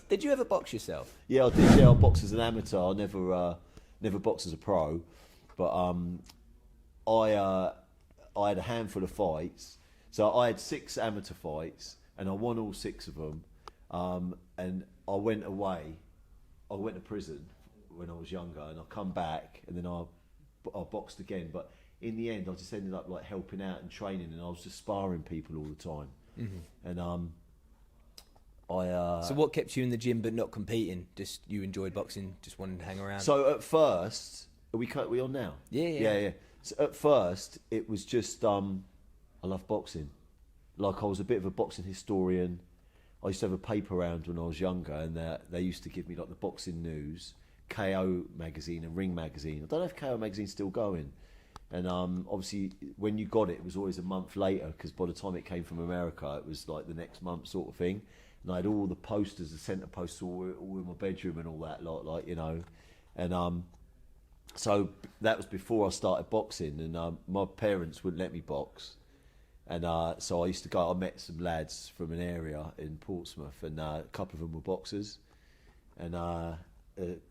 Did you ever box yourself? Yeah, I did. Yeah, I boxed as an amateur. I never boxed as a pro, but I I had a handful of fights. So I had 6 amateur fights, and I won all 6 of them. And I went away. I went to prison when I was younger, and I come back, and then I boxed again. But in the end, I just ended up like helping out and training, and I was just sparring people all the time. And So what kept you in the gym but not competing? Just you enjoyed boxing, just wanted to hang around? So at first, we on now? Yeah. So at first, it was just I love boxing. Like I was a bit of a boxing historian. I used to have a paper round when I was younger, and they used to give me like the boxing news, KO magazine and Ring magazine. I don't know if KO magazine's still going. And obviously, when you got it, it was always a month later, because by the time it came from America, it was like the next month sort of thing. And I had all the posters, the centre posters, all in my bedroom and all that, like you know. And so that was before I started boxing, and my parents wouldn't let me box. And so I used to go. I met some lads from an area in Portsmouth, and a couple of them were boxers, and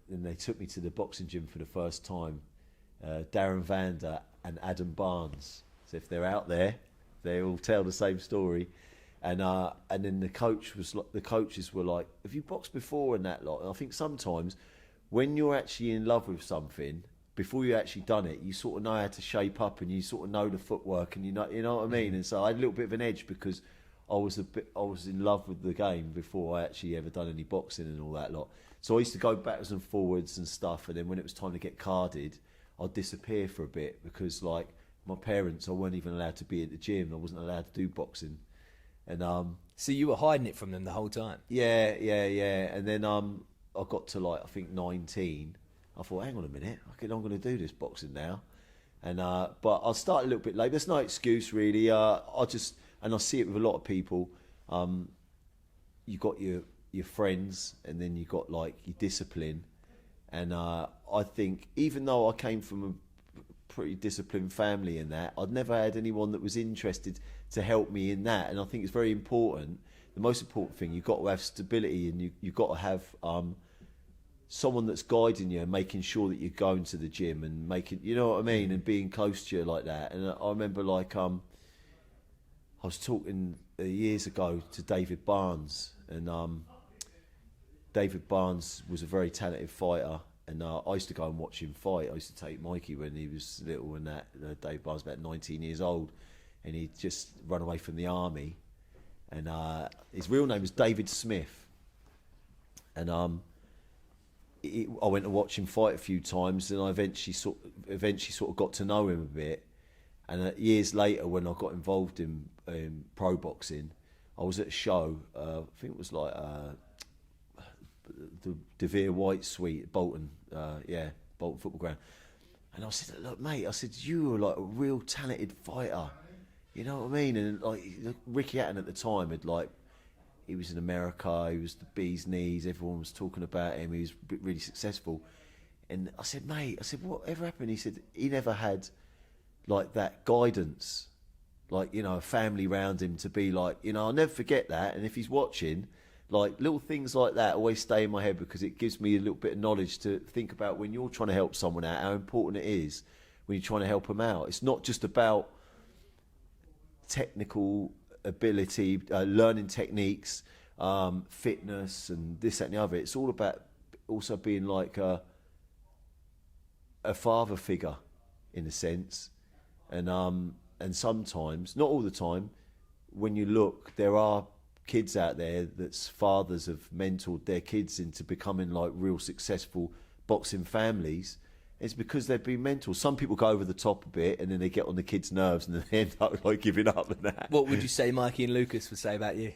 they took me to the boxing gym for the first time. Darren Vander and Adam Barnes. So if they're out there, they all tell the same story. And then the coaches were like, "Have you boxed before?" And that lot. And I think sometimes when you're actually in love with something, before you actually done it, you sort of know how to shape up, and you sort of know the footwork, and you know what I mean. And so I had a little bit of an edge because I was in love with the game before I actually ever done any boxing and all that lot. So I used to go backwards and forwards and stuff. And then when it was time to get carded, I'd disappear for a bit because, like, my parents, I weren't even allowed to be at the gym. I wasn't allowed to do boxing. And So you were hiding it from them the whole time? yeah. And then I got to like I think 19. I thought, hang on a minute, I'm going to do this boxing now. And but I started a little bit late. There's no excuse really. I see it with a lot of people. You got your friends, and then you got like your discipline. And I think even though I came from a pretty disciplined family in that, I'd never had anyone that was interested to help me in that. And I think it's very important. The most important thing, you've got to have stability, and you've got to have someone that's guiding you and making sure that you're going to the gym and making, you know what I mean, and being close to you like that. And I remember like I was talking years ago to David Barnes, and David Barnes was a very talented fighter, and I used to go and watch him fight. I used to take Mikey when he was little, and that Dave Barnes was about 19 years old, and he'd just run away from the army, and his real name was David Smith, and I went to watch him fight a few times, and I eventually sort of got to know him a bit. And years later, when I got involved in pro boxing, I was at a show. I think it was like the De Vere White Suite at Bolton, Bolton Football Ground. And I said, "Look, mate," I said, "you were like a real talented fighter." You know what I mean? And like Ricky Hatton at the time had like. He was in America, he was the bee's knees, everyone was talking about him, he was really successful. And I said, "Mate," I said, "whatever happened?" He said, he never had like that guidance, like, you know, a family around him to be like, you know, I'll never forget that. And if he's watching, like little things like that always stay in my head, because it gives me a little bit of knowledge to think about when you're trying to help someone out, how important it is when you're trying to help them out. It's not just about technical ability, learning techniques, fitness and this, that and the other. It's all about also being like a father figure in a sense. And sometimes, not all the time, when you look, there are kids out there that's fathers have mentored their kids into becoming like real successful boxing families. It's because they've been mentored. Some people go over the top a bit, and then they get on the kids' nerves, and then they end up like giving up and that. What would you say Mikey and Lucas would say about you?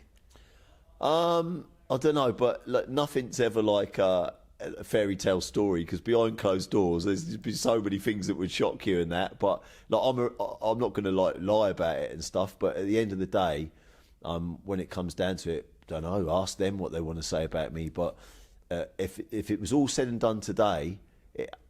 I don't know, but like, nothing's ever like a fairy tale story, because behind closed doors, there's been so many things that would shock you and that. But like, I'm not going to like lie about it and stuff. But at the end of the day, when it comes down to it, don't know. Ask them what they want to say about me. But if it was all said and done today,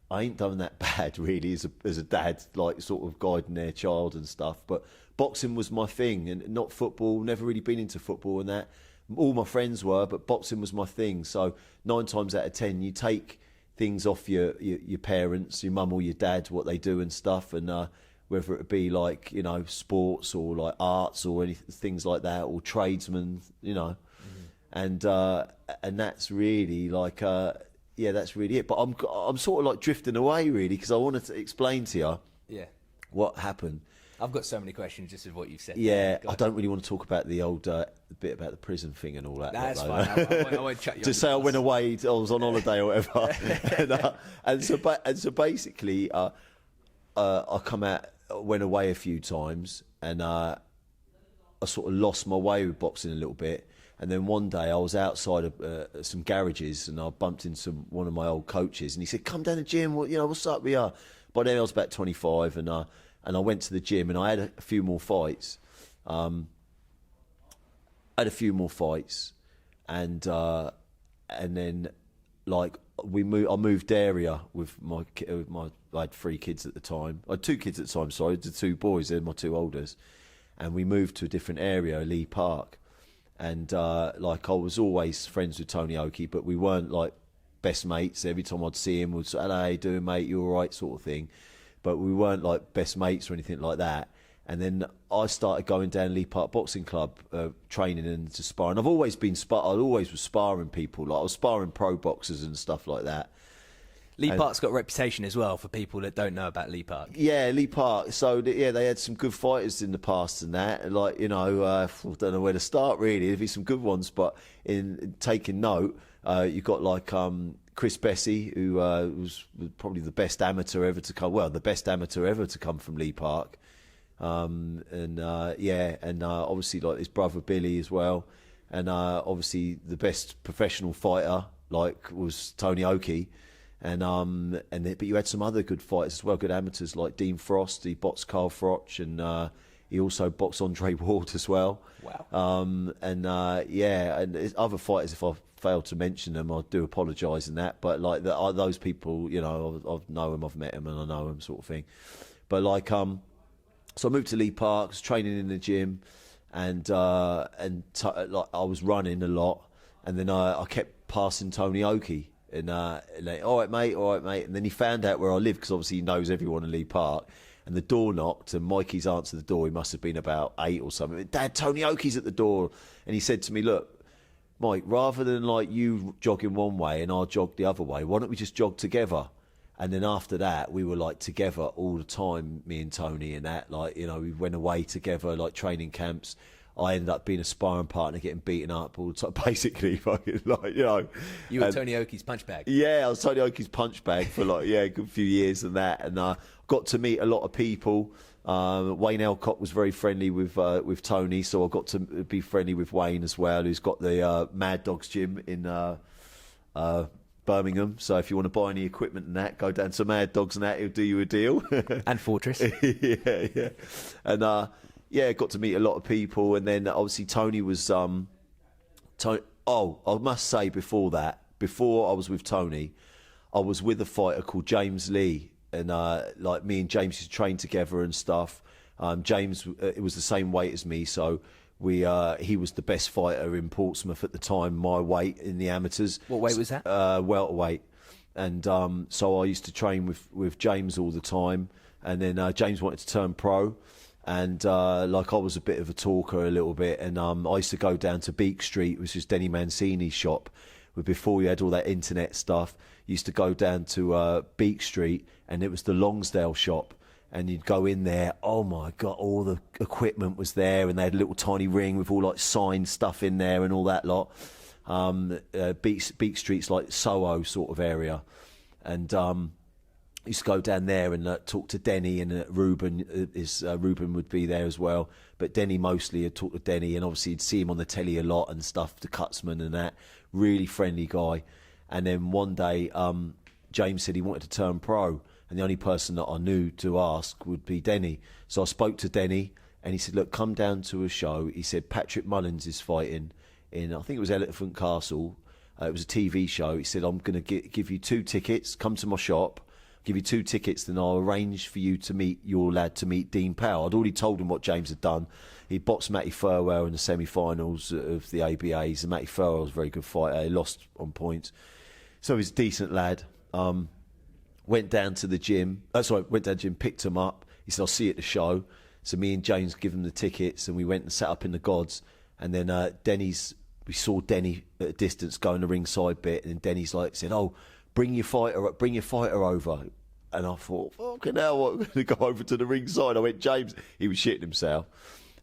I ain't done that bad really as a dad, like sort of guiding their child and stuff. But boxing was my thing, and not football. Never really been into football and that. all my friends were, but boxing was my thing. So 9 times out of 10, you take things off your parents, your mum or your dad, what they do and stuff, and whether it be like, you know, sports or like arts or anything, things like that, or tradesmen, you know. And that's really like that's really it. But I'm sort of like drifting away really, because I wanted to explain to you what happened. I've got so many questions just with what you've said. Yeah, I don't really want to talk about the old bit about the prison thing and all that. That's fine. I won't chat you. Just say I went away, I was on holiday or whatever. and so basically, I went away a few times, and I sort of lost my way with boxing a little bit. And then one day I was outside of some garages, and I bumped into one of my old coaches, and he said, "Come down to the gym. What's up with you?" By then I was about 25, and I went to the gym, and I had a few more fights. And then like I moved area with I had 3 kids at the time. I had 2 kids at the time. Sorry, the 2 boys. They're my 2 oldest, and we moved to a different area, Lee Park. And like I was always friends with Tony Oakey, but we weren't like best mates. Every time I'd see him, we'd say, "Hello, how you doing, mate? You all right?" sort of thing. But we weren't like best mates or anything like that. And then I started going down Lee Park Boxing Club, training and to sparring. I've always been I always was sparring people. Like I was sparring pro boxers and stuff like that. Lee Park's got a reputation as well for people that don't know about Lee Park. Yeah, Lee Park. So they had some good fighters in the past and that. And like I don't know where to start really. There'd be some good ones, but in taking note, you got like Chris Bessie, who was probably the best amateur ever to come. Well, the best amateur ever to come from Lee Park. Obviously like his brother Billy as well, and obviously the best professional fighter like was Tony Oakey. But you had some other good fighters as well, good amateurs like Dean Frost. He boxed Carl Froch, and he also boxed Andre Ward as well. Wow. And other fighters, if I fail to mention them, I do apologise in that. But like those people, you know, I know them, I've met them, and I know them, sort of thing. But like so I moved to Lee Park, was training in the gym, and like I was running a lot, and then I kept passing Tony Oakey. And like, all right, mate. And then he found out where I live, because obviously he knows everyone in Lee Park. And the door knocked, and Mikey's answered the door. He must have been about 8 or something. "Dad, Tony Oakey's at the door." And he said to me, "Look, Mike, rather than like you jogging one way and I'll jog the other way, why don't we just jog together?" And then after that, we were like together all the time, me and Tony, and that, like, you know, we went away together, like training camps. I ended up being a sparring partner, getting beaten up all the time, basically, fucking, like, you know. You were Tony Oakey's punch bag. Yeah, I was Tony Oakey's punch bag for like, a good few years and that. And got to meet a lot of people. Wayne Alcott was very friendly with Tony, so I got to be friendly with Wayne as well, who's got the Mad Dogs gym in Birmingham. So if you want to buy any equipment and that, go down to Mad Dogs and that, he'll do you a deal. And Fortress. yeah. And got to meet a lot of people. And then obviously Tony was Tony. Oh, I must say before I was with Tony, I was with a fighter called James Lee, and like me and James used to train together and stuff. James, it was the same weight as me, so he was the best fighter in Portsmouth at the time, my weight in the amateurs. What weight was that? Welterweight. And so I used to train with James all the time, and then James wanted to turn pro. And like I was a bit of a talker a little bit, and I used to go down to Beak Street, which was Denny Mancini's shop. Before you had all that internet stuff, you used to go down to Beak Street, and it was the Longsdale shop. And you'd go in there, oh my God, all the equipment was there, and they had a little tiny ring with all like signed stuff in there and all that lot. Beak Street's like Soho sort of area. And used to go down there and talk to Denny, and Ruben would be there as well. But Denny mostly had talked to Denny, and obviously you'd see him on the telly a lot and stuff, the Cutsman and that. Really friendly guy. And then one day, James said he wanted to turn pro, and the only person that I knew to ask would be Denny. So I spoke to Denny, and he said, "Look, come down to a show." He said, "Patrick Mullins is fighting in, I think it was Elephant Castle. It was a TV show." He said, "I'm going to give you 2 tickets. Come to my shop give you 2 tickets, then I'll arrange for you to meet your lad to meet Dean Powell. I'd already told him what James had done. He boxed Matty Furwell in the semi-finals of the ABAs, and Matty Furwell was a very good fighter. He lost on points. So he's a decent lad. Went down to the gym. Picked him up. He said, I'll see you at the show. So me and James give him the tickets, and we went and sat up in the gods. And then we saw Denny at a distance going the ringside bit, and Denny's said, "Oh, bring your fighter over." And I thought, "Okay, now what? I'm going to go over to the ringside." I went, James. He was shitting himself.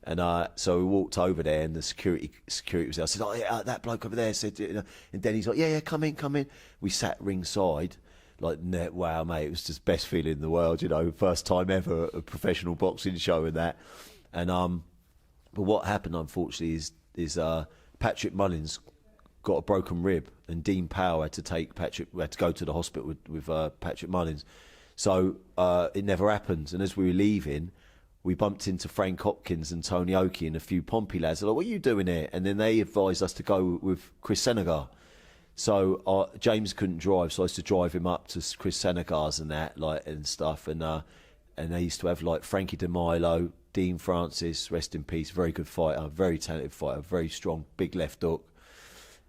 And so we walked over there, and the security was there. I said, "Oh yeah, that bloke over there." Said, and Denny's like, "Yeah, come in." We sat ringside, wow, mate, it was just the best feeling in the world. First time ever at a professional boxing show and that. And but what happened, unfortunately, is Patrick Mullins got a broken rib, and Dean Powell had to go to the hospital with Patrick Mullins. So it never happened. And as we were leaving, we bumped into Frank Hopkins and Tony Oakey and a few Pompey lads. They're like, "What are you doing here?" And then they advised us to go with Chris Senegar. So James couldn't drive, so I used to drive him up to Chris Senegar's and that, and stuff. And they used to have Frankie DeMilo, Dean Francis, rest in peace, very good fighter, very talented fighter, very strong, big left hook.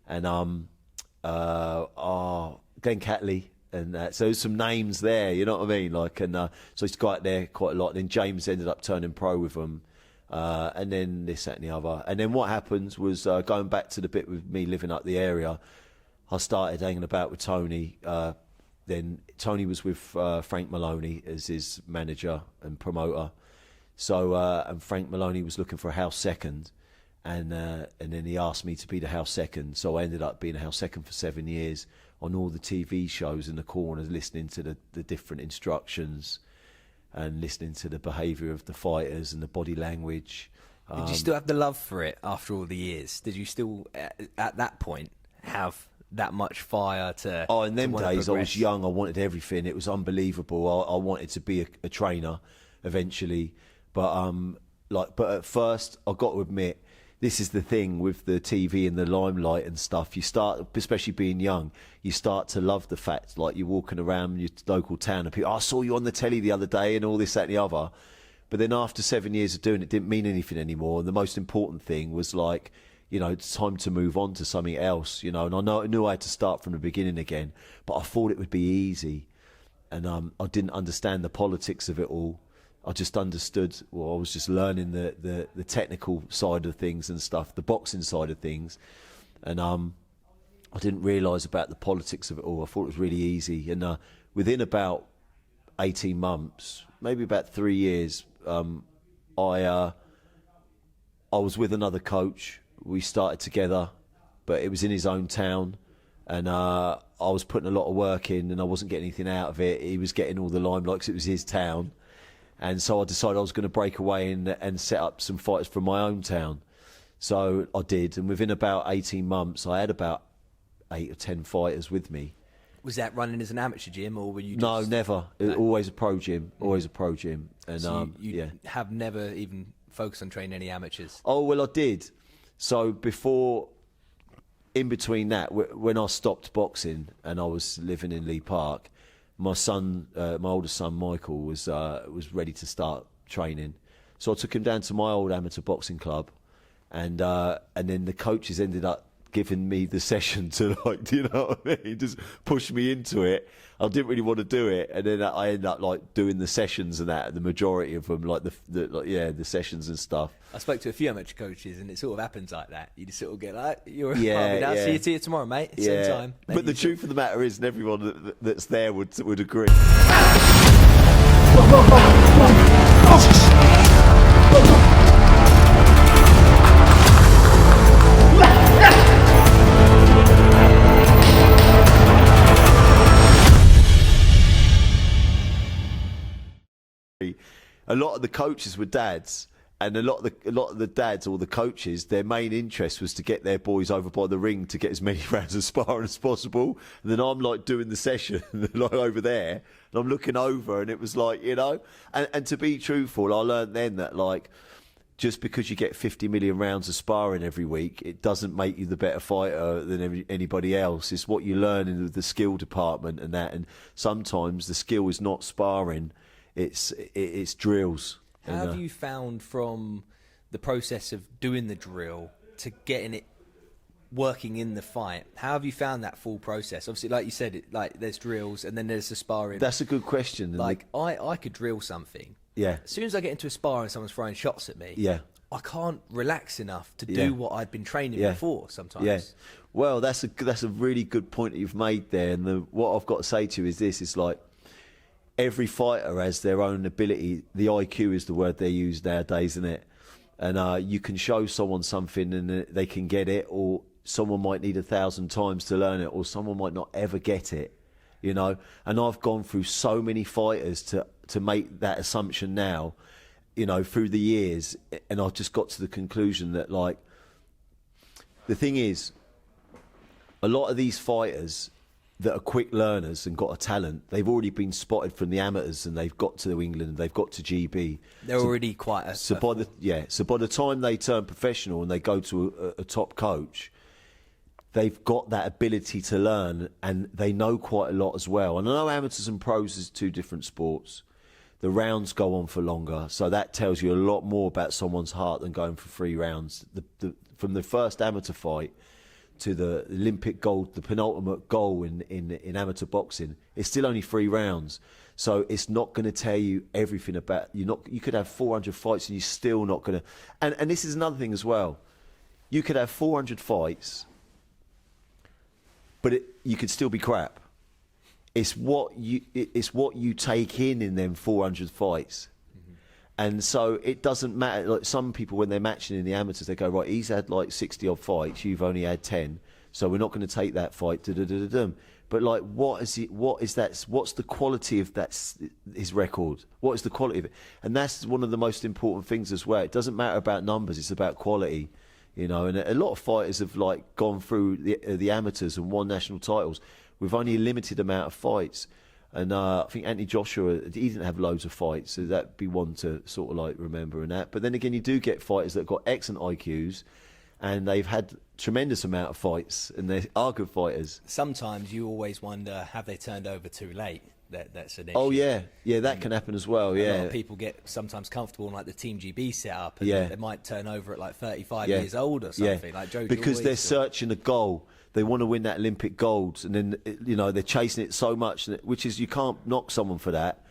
And Glenn Catley. And so there's some names there, you know what I mean? So he's to go out there quite a lot. And then James ended up turning pro with them. And then this, that and the other. And then what happened was, going back to the bit with me living up the area, I started hanging about with Tony. Then Tony was with Frank Maloney as his manager and promoter. So, and Frank Maloney was looking for a house second. And then he asked me to be the house second. So I ended up being a house second for 7 years on all the TV shows in the corner, listening to the different instructions and listening to the behaviour of the fighters and the body language. Did you still have the love for it after all the years? Did you still, at that point, have that much fire to... Oh, in them days, I was young. I wanted everything. It was unbelievable. I wanted to be a trainer eventually. But at first, I've got to admit, this is the thing with the TV and the limelight and stuff. You start, especially being young, you start to love the fact, you're walking around your local town and people, "I saw you on the telly the other day," and all this, that and the other. But then after 7 years of doing it, didn't mean anything anymore. And the most important thing was it's time to move on to something else, and I knew I had to start from the beginning again, but I thought it would be easy. And I didn't understand the politics of it all. I just understood, I was just learning the technical side of things and stuff, the boxing side of things. And I didn't realise about the politics of it all. I thought it was really easy. And within about 18 months, maybe about 3 years, I was with another coach. We started together, but it was in his own town. And I was putting a lot of work in, and I wasn't getting anything out of it. He was getting all the limelight because it was his town. And so I decided I was going to break away and set up some fighters from my own town. So I did. And within about 18 months, I had about 8 or 10 fighters with me. Was that running as an amateur gym, or were you just... No, never. No. Always a pro gym. Always a pro gym. And so you have never even focused on training any amateurs? Oh, well, I did. So in between that, when I stopped boxing and I was living in Lee Park, my oldest son Michael was ready to start training, so I took him down to my old amateur boxing club, and then the coaches ended up giving me the session to do you know what I mean? Just push me into it. I didn't really want to do it, and then I ended up doing the sessions and that. The majority of them, the sessions and stuff. I spoke to a few amateur coaches, and it sort of happens like that. You just sort of get you're now. See you tomorrow, mate. Same time. Then but the truth of the matter is, and everyone that's there would agree. A lot of the coaches were dads, and a lot of the dads or the coaches, their main interest was to get their boys over by the ring to get as many rounds of sparring as possible. And then I'm doing the session over there, and I'm looking over, and it was and to be truthful, I learned then that just because you get 50 million rounds of sparring every week, it doesn't make you the better fighter than anybody else. It's what you learn in the skill department and that. And sometimes the skill is not sparring, it's drills. How have you found from the process of doing the drill to getting it working in the fight? How have you found that full process? Obviously, like you said, there's drills and then there's the sparring. That's a good question. Like, I could drill something. Yeah. As soon as I get into a spar and someone's throwing shots at me, yeah, I can't relax enough to do what I'd been training before sometimes. Yeah. Well, that's a really good point that you've made there. And what I've got to say to you is this: it's like every fighter has their own ability. The IQ is the word they use nowadays, isn't it? And you can show someone something and they can get it, or someone might need 1,000 times to learn it, or someone might not ever get it, you know. And I've gone through so many fighters to make that assumption now, you know, through the years, and I've just got to the conclusion that, like, the thing is, a lot of these fighters that are quick learners and got a talent, they've already been spotted from the amateurs and they've got to England, they've got to GB. They're already quite a... So by the time they turn professional and they go to a top coach, they've got that ability to learn and they know quite a lot as well. And I know amateurs and pros is two different sports. The rounds go on for longer, so that tells you a lot more about someone's heart than going for 3 rounds. From the first amateur fight to the Olympic gold, the penultimate goal in amateur boxing, it's still only 3 rounds. So it's not going to tell you everything about you. Could have 400 fights and you're still not going to. And this is another thing as well. You could have 400 fights, but you could still be crap. It's what you take in them 400 fights. And so it doesn't matter. Like some people, when they're matching in the amateurs, they go, right, he's had like 60 odd fights, you've only had 10, so we're not going to take that fight. But like, what's the quality of his record? What is the quality of it? And that's one of the most important things as well. It doesn't matter about numbers; it's about quality, you know. And a lot of fighters have like gone through the amateurs and won national titles with only a limited amount of fights. And I think Anthony Joshua, he didn't have loads of fights, so that'd be one to sort of like remember and that. But then again, you do get fighters that have got excellent IQs, and they've had tremendous amount of fights, and they are good fighters. Sometimes you always wonder, have they turned over too late? That's an issue. Oh yeah, that can happen as well. Yeah, a lot of people get sometimes comfortable in like the Team GB setup, and they might turn over at like 35 Yeah. years old or something. Like Joe because Joyce they're searching a goal. They want to win that Olympic gold, and then you know they're chasing it so much, which is you can't knock someone for that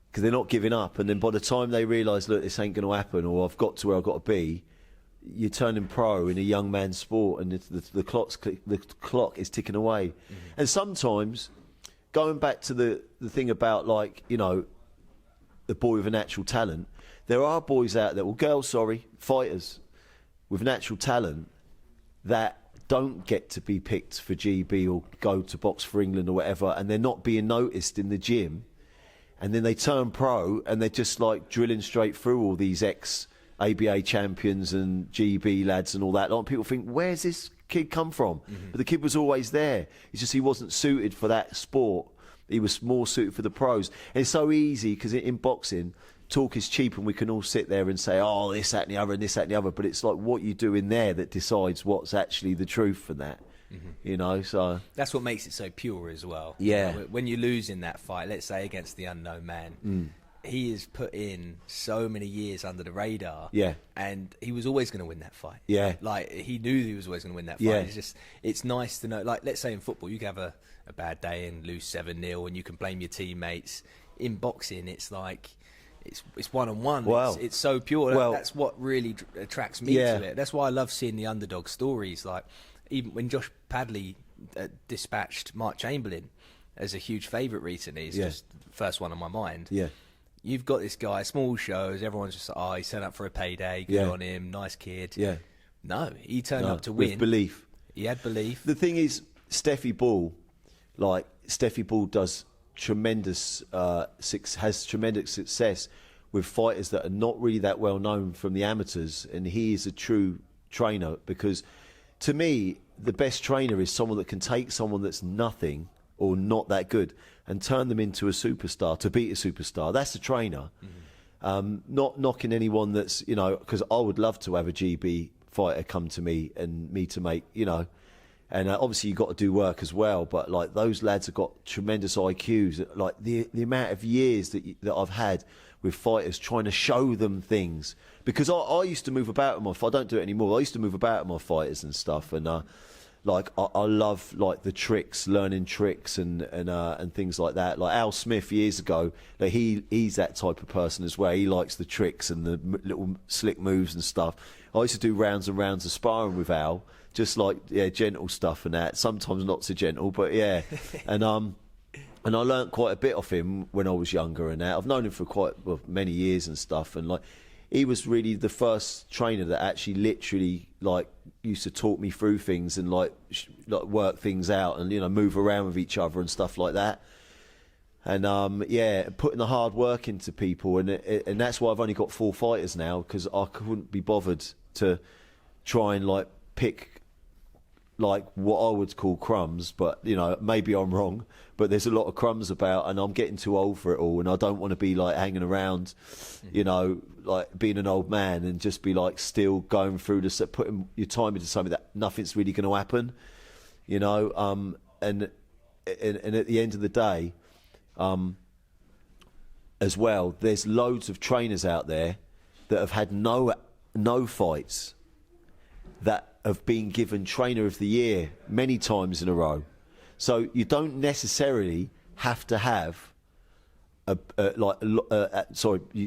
because they're not giving up. And then by the time they realise, look, this ain't going to happen, or I've got to where I've got to be, you're turning pro in a young man's sport, and the clock is ticking away. Mm-hmm. And sometimes, going back to the thing about, like, you know, the boy with a natural talent, there are boys out there, well, girls, sorry, fighters with natural talent that don't get to be picked for GB or go to box for England or whatever, and they're not being noticed in the gym, and then they turn pro and they're just like drilling straight through all these ex-ABA champions and GB lads and all that. Like, people think, where's this kid come from? Mm-hmm. But the kid was always there. It's just he wasn't suited for that sport. He was more suited for the pros. And it's so easy because in boxing, talk is cheap, and we can all sit there and say, oh, this, that and the other, and this, that and the other, but it's like what you do in there that decides what's actually the truth for that. Mm-hmm. You know, so that's what makes it so pure as well. Yeah. You know, when you lose in that fight, let's say against the unknown man, he has put in so many years under the radar. Yeah. And he was always going to win that fight. Yeah. Like, he knew he was always going to win that fight. Yeah. It's nice to know, like, let's say in football, you can have a bad day and lose 7-0 and you can blame your teammates. In boxing, it's like, it's one-on-one. Wow. It's so pure. Well, that's what really attracts me to it. That's why I love seeing the underdog stories. Like, even when Josh Padley dispatched Mark Chamberlain as a huge favourite recently, it's just the first one on my mind. Yeah. You've got this guy, small shows, everyone's just like, oh, he's turned up for a payday, good on him, nice kid. Yeah. No, he turned up to win. With belief. He had belief. The thing is, Steffi Ball does tremendous has tremendous success with fighters that are not really that well known from the amateurs, and he is a true trainer, because to me the best trainer is someone that can take someone that's nothing or not that good and turn them into a superstar, to beat a superstar. That's a trainer. Not knocking anyone that's, you know, because I would love to have a GB fighter come to me and me to make, you know, and obviously you've got to do work as well, but like those lads have got tremendous IQs. Like the amount of years that I've had with fighters trying to show them things, because I used to move about with I don't do it anymore. I used to move about with my fighters and stuff, and like I love like the tricks, learning tricks and things like that. Like Al Smith years ago, like he's that type of person as well. He likes the tricks and the little slick moves and stuff. I used to do rounds and rounds of sparring with Al, just like gentle stuff and that. Sometimes not so gentle, but yeah. And I learnt quite a bit off him when I was younger and that. I've known him for quite many years and stuff, and like he was really the first trainer that actually literally like used to talk me through things and like work things out and, you know, move around with each other and stuff like that. And putting the hard work into people, and that's why I've only got 4 fighters now, because I couldn't be bothered to try and like pick like what I would call crumbs, but you know, maybe I'm wrong, but there's a lot of crumbs about, and I'm getting too old for it all, and I don't want to be like hanging around, you know, like being an old man and just be like still going through the putting your time into something that nothing's really going to happen, you know. And at the end of the day, as well, there's loads of trainers out there that have had no fights that have been given Trainer of the Year many times in a row. So you don't necessarily have to have you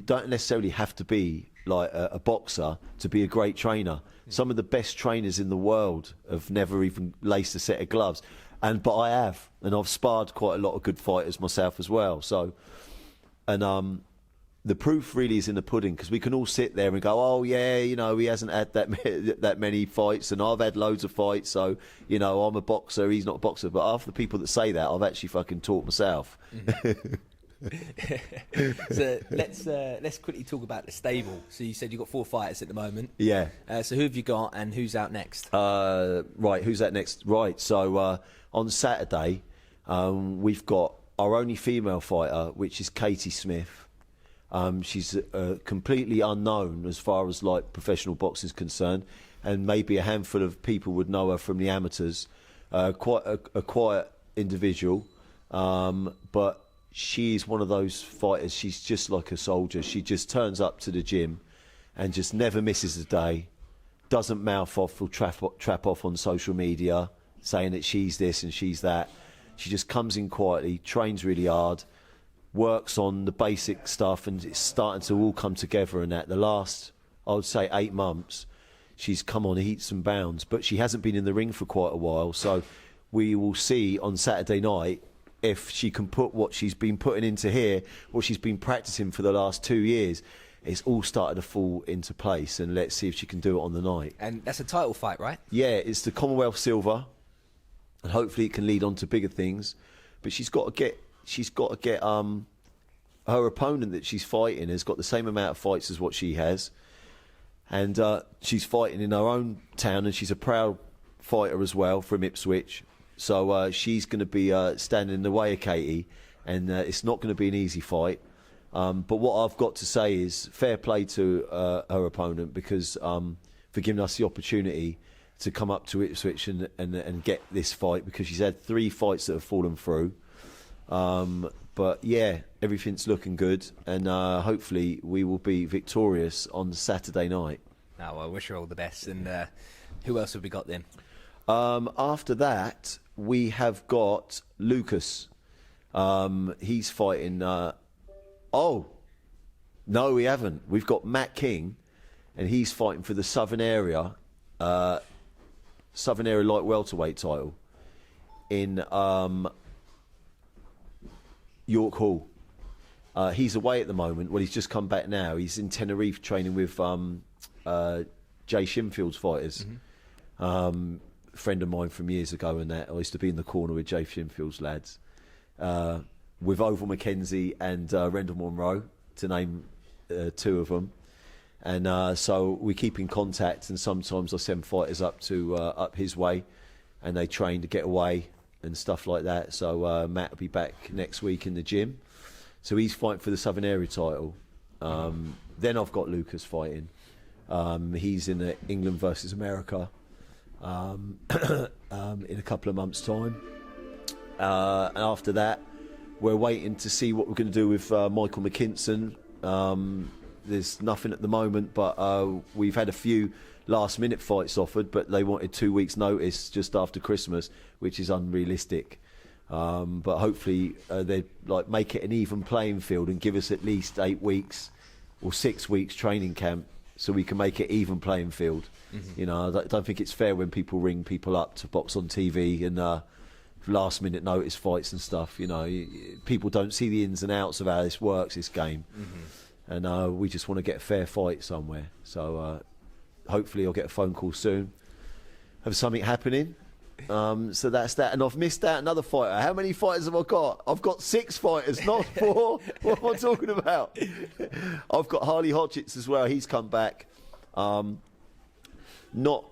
don't necessarily have to be like a boxer to be a great trainer. Some of the best trainers in the world have never even laced a set of gloves, but I have, and I've sparred quite a lot of good fighters myself as well. So, and the proof really is in the pudding, because we can all sit there and go, oh yeah, you know, he hasn't had that many fights, and I've had loads of fights, so you know, I'm a boxer, he's not a boxer. But half the people that say that, I've actually fucking taught myself. So let's quickly talk about the stable. So you said you've got 4 fighters at the moment. Yeah. So who have you got, and who's out next? Right, who's out next? Right, so on Saturday, we've got our only female fighter, which is Katie Smith. She's completely unknown as far as like professional boxing is concerned, and maybe a handful of people would know her from the amateurs. Quite a quiet individual, but she's one of those fighters. She's just like a soldier. She just turns up to the gym and just never misses a day. Doesn't mouth off or trap off on social media saying that she's this and she's that. She just comes in quietly, trains really hard, works on the basic stuff, and it's starting to all come together. And that the last, I would say, 8 months, she's come on heaps and bounds, but she hasn't been in the ring for quite a while. So we will see on Saturday night if she can put what she's been putting into here, what she's been practicing for the last 2 years. It's all started to fall into place, and let's see if she can do it on the night. And that's a title fight, right? Yeah, it's the Commonwealth Silver, and hopefully it can lead on to bigger things. But she's got to get her opponent that she's fighting has got the same amount of fights as what she has, and she's fighting in her own town, and she's a proud fighter as well from Ipswich. So she's going to be standing in the way of Katie, and it's not going to be an easy fight. But what I've got to say is fair play to her opponent, because for giving us the opportunity to come up to Ipswich and get this fight, because she's had 3 fights that have fallen through. But yeah, everything's looking good, and hopefully we will be victorious on Saturday night. Well, I wish her all the best. And who else have we got then? After that, we have got Lucas. He's fighting... oh, no, we haven't. We've got Matt King, and he's fighting for the Southern Area light welterweight title in York Hall. He's away at the moment. Well, he's just come back now. He's in Tenerife training with Jay Shinfield's fighters. Mm-hmm. Friend of mine from years ago, and that I used to be in the corner with Jay Shinfield's lads, with Oval McKenzie and Rendell Monroe, to name 2 of them. And so we keep in contact, and sometimes I send fighters up his way, and they train to get away and stuff like that. So Matt will be back next week in the gym. So he's fighting for the Southern Area title. Then I've got Lucas fighting. He's in the England versus America in a couple of months' time. And after that, we're waiting to see what we're going to do with Michael McKinson. There's nothing at the moment, but we've had a few last-minute fights offered, but they wanted 2 weeks' notice just after Christmas, which is unrealistic. But hopefully they make it an even playing field and give us at least 8 weeks or 6 weeks training camp so we can make it even playing field. You know, I don't think it's fair when people ring people up to box on TV and last minute notice fights and stuff. You know, people don't see the ins and outs of how this works, this game. And we just want to get a fair fight somewhere. So hopefully I'll get a phone call soon, have something happening. So that's that. And I've missed out another fighter. How many fighters have I got? I've got 6 fighters, not 4. What am I talking about? I've got Harley Hodgetts as well. He's come back. Not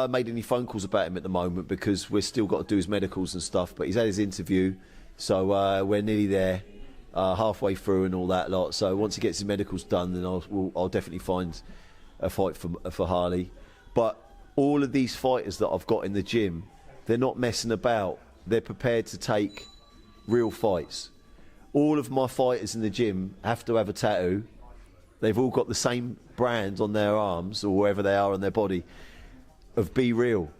made any phone calls about him at the moment because we've still got to do his medicals and stuff, but he's had his interview, so we're nearly there, halfway through and all that lot. So once he gets his medicals done, then I'll definitely find a fight for Harley. But all of these fighters that I've got in the gym, they're not messing about. They're prepared to take real fights. All of my fighters in the gym have to have a tattoo. They've all got the same brand on their arms or wherever they are on their body of Be Real,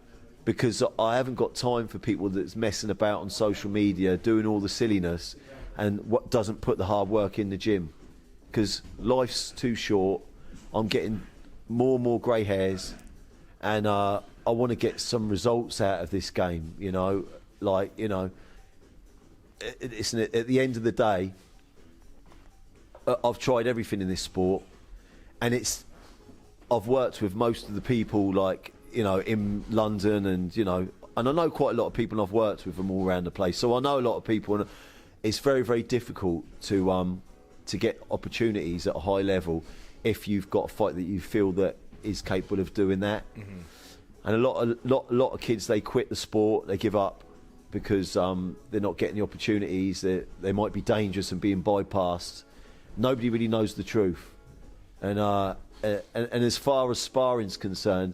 because I haven't got time for people that's messing about on social media, doing all the silliness and what doesn't put the hard work in the gym, because life's too short. I'm getting more and more grey hairs, and I want to get some results out of this game, you know. Like, you know, at the end of the day, I've tried everything in this sport, and I've worked with most of the people, like, you know, in London, and, you know, and I know quite a lot of people, and I've worked with them all around the place, so I know a lot of people, and it's very, very difficult to get opportunities at a high level if you've got a fight that you feel that is capable of doing that. And a lot of kids, they quit the sport, they give up because they're not getting the opportunities. They might be dangerous and being bypassed. Nobody really knows the truth. And as far as sparring's concerned,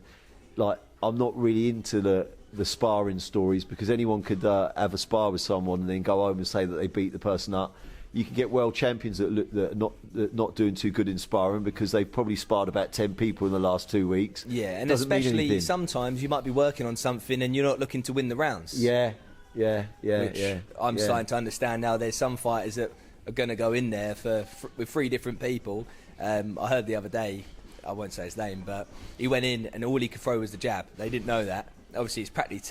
like, I'm not really into the sparring stories, because anyone could have a spar with someone and then go home and say that they beat the person up. You can get world champions that are not doing too good in sparring because they've probably sparred about 10 people in the last 2 weeks. Yeah, and especially sometimes you might be working on something and you're not looking to win the rounds. Yeah. I'm starting to understand now. There's some fighters that are going to go in there with 3 different people. I heard the other day, I won't say his name, but he went in and all he could throw was the jab. They didn't know that. Obviously, it's practically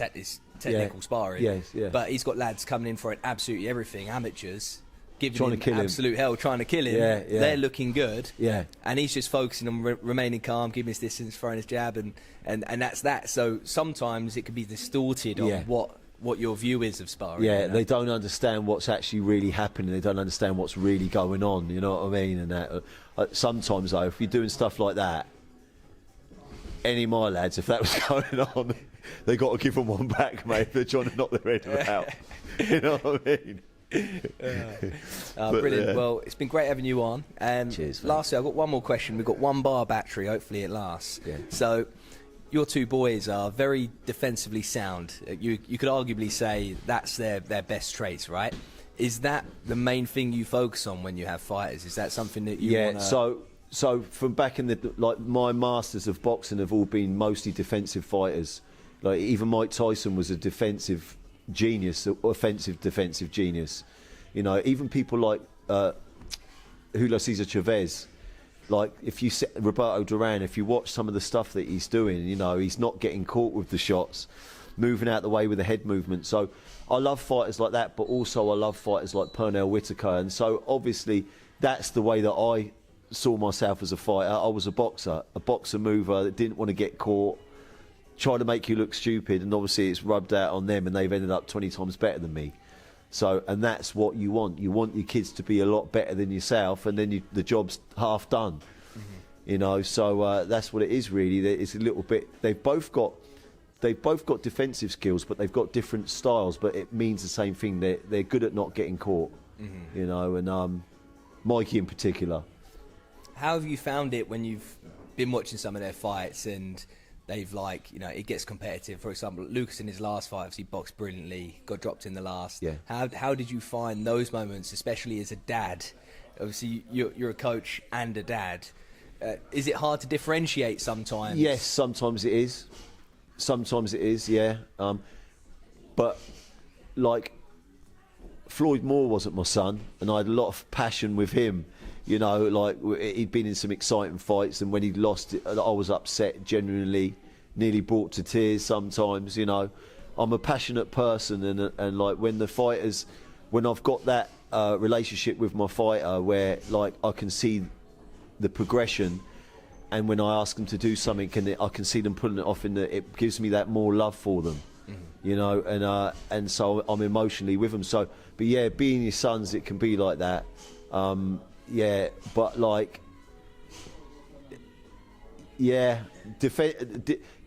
technical sparring. Yes. But he's got lads coming in for absolutely everything, amateurs, giving trying him to kill absolute hell, trying to kill him. Yeah. They're looking good. Yeah. And he's just focusing on remaining calm, keeping his distance, throwing his jab, and that's that. So sometimes it can be distorted on what your view is of sparring. Yeah, you know? They don't understand what's actually really happening. They don't understand what's really going on. You know what I mean? And that sometimes, though, if you're doing stuff like that, any of my lads, if that was going on, they got to give them one back, mate. They're trying to knock their head out. You know what I mean? Brilliant. Well, it's been great having you on. Cheers. Lastly, I've got one more question. We've got 1 bar battery. Hopefully, it lasts. Yeah. So, your 2 boys are very defensively sound. You could arguably say that's their best traits, right? Is that the main thing you focus on when you have fighters? Is that something that you want to... So from back in my masters of boxing have all been mostly defensive fighters. Like, even Mike Tyson was a defensive genius, offensive defensive genius. You know, even people like Julio Cesar Chavez. Like, if you see Roberto Duran, if you watch some of the stuff that he's doing, you know, he's not getting caught with the shots, moving out the way with the head movement. So I love fighters like that, but also I love fighters like Pernell Whitaker. And so obviously that's the way that I saw myself as a fighter. I was a boxer mover that didn't want to get caught, try to make you look stupid, and obviously it's rubbed out on them and they've ended up 20 times better than me. So, and that's what you want. You want your kids to be a lot better than yourself, and then the job's half done. You know, so that's what it is really. It's a little bit. They've both got defensive skills, but they've got different styles. But it means the same thing. They're good at not getting caught. You know, and Mikey in particular, How have you found it when you've been watching some of their fights and they've it gets competitive? For example, Lucas in his last fight, he boxed brilliantly, got dropped in the last. Yeah. How did you find those moments, especially as a dad? Obviously, you're a coach and a dad. Is it hard to differentiate sometimes? Yes, sometimes it is. Sometimes it is, yeah. But like Floyd Moore wasn't my son, and I had a lot of passion with him. You know, like he'd been in some exciting fights, and when he lost it, I was upset, genuinely, nearly brought to tears sometimes. You know, I'm a passionate person, and like when I've got that relationship with my fighter, where like I can see the progression, and when I ask them to do something, I can see them pulling it off. It gives me that more love for them. You know, and so I'm emotionally with them. So, but yeah, being your sons, it can be like that. Yeah, but like, yeah,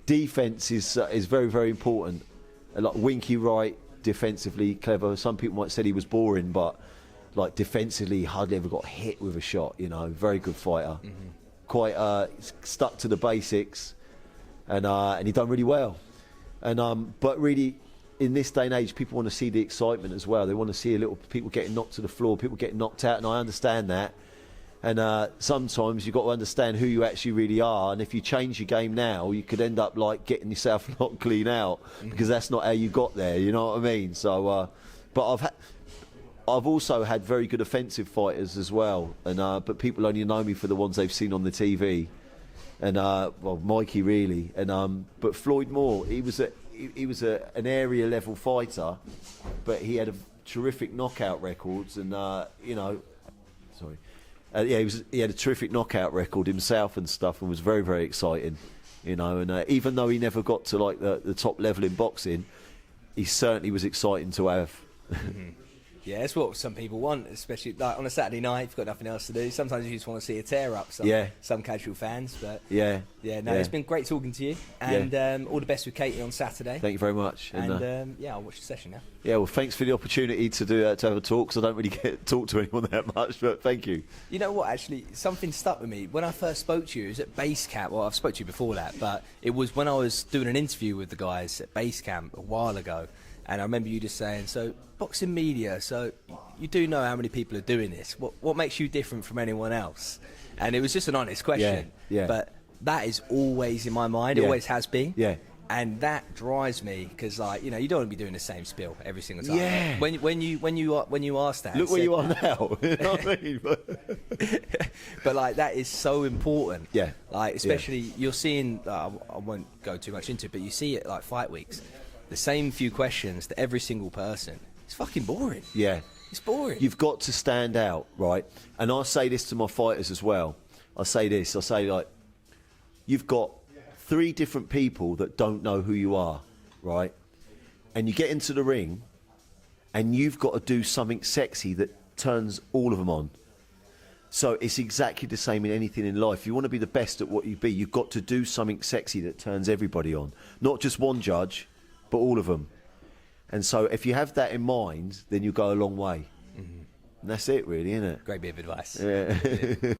defense is very, very important. Like Winky Wright, defensively clever. Some people might say he was boring, but like defensively, hardly ever got hit with a shot. You know, very good fighter. Quite stuck to the basics, and he done really well. And but really, in this day and age, people want to see the excitement as well. They want to see people getting knocked to the floor, people getting knocked out, and I understand that. And sometimes you've got to understand who you actually really are. And if you change your game now, you could end up like getting yourself knocked clean out, because that's not how you got there. You know what I mean? So, but I've also had very good offensive fighters as well. And but people only know me for the ones they've seen on the TV. And well, Mikey really. And but Floyd Moore, he was an area level fighter, but he had a terrific knockout records. And you know, sorry. Yeah, he had a terrific knockout record himself and stuff, and was very, very exciting, you know. And even though he never got to like the top level in boxing, he certainly was exciting to have. Yeah, it's what some people want, especially like on a Saturday night. If you've got nothing else to do, sometimes you just want to see a tear up. Some casual fans, but it's been great talking to you, and all the best with Katie on Saturday. Thank you very much. And I'll watch the session now. Yeah, well, thanks for the opportunity to have a talk, because I don't really get to talk to anyone that much, but thank you. You know what, actually, something stuck with me. When I first spoke to you, it was at Base Camp. Well, I've spoke to you before that, but it was when I was doing an interview with the guys at Base Camp a while ago, and I remember you just saying, so boxing media, so you do know how many people are doing this. What makes you different from anyone else? And it was just an honest question. Yeah. But that is always in my mind, it always has been. Yeah. And that drives me, because like, you know, you don't want to be doing the same spiel every single time. Yeah. When you asked that, look where you are now. You know what I mean? But like, that is so important. Yeah. Like, especially you're seeing. I won't go too much into it, but you see it like fight weeks, the same few questions to every single person. It's fucking boring. Yeah. It's boring. You've got to stand out, right? And I say this to my fighters as well. I say like, you've got 3 different people that don't know who you are, right? And you get into the ring, and you've got to do something sexy that turns all of them on. So it's exactly the same in anything in life. If you want to be the best at what you be, you've got to do something sexy that turns everybody on. Not just one judge, but all of them. And so if you have that in mind, then you go a long way. And that's it, really, isn't it? Great bit of advice. Yeah.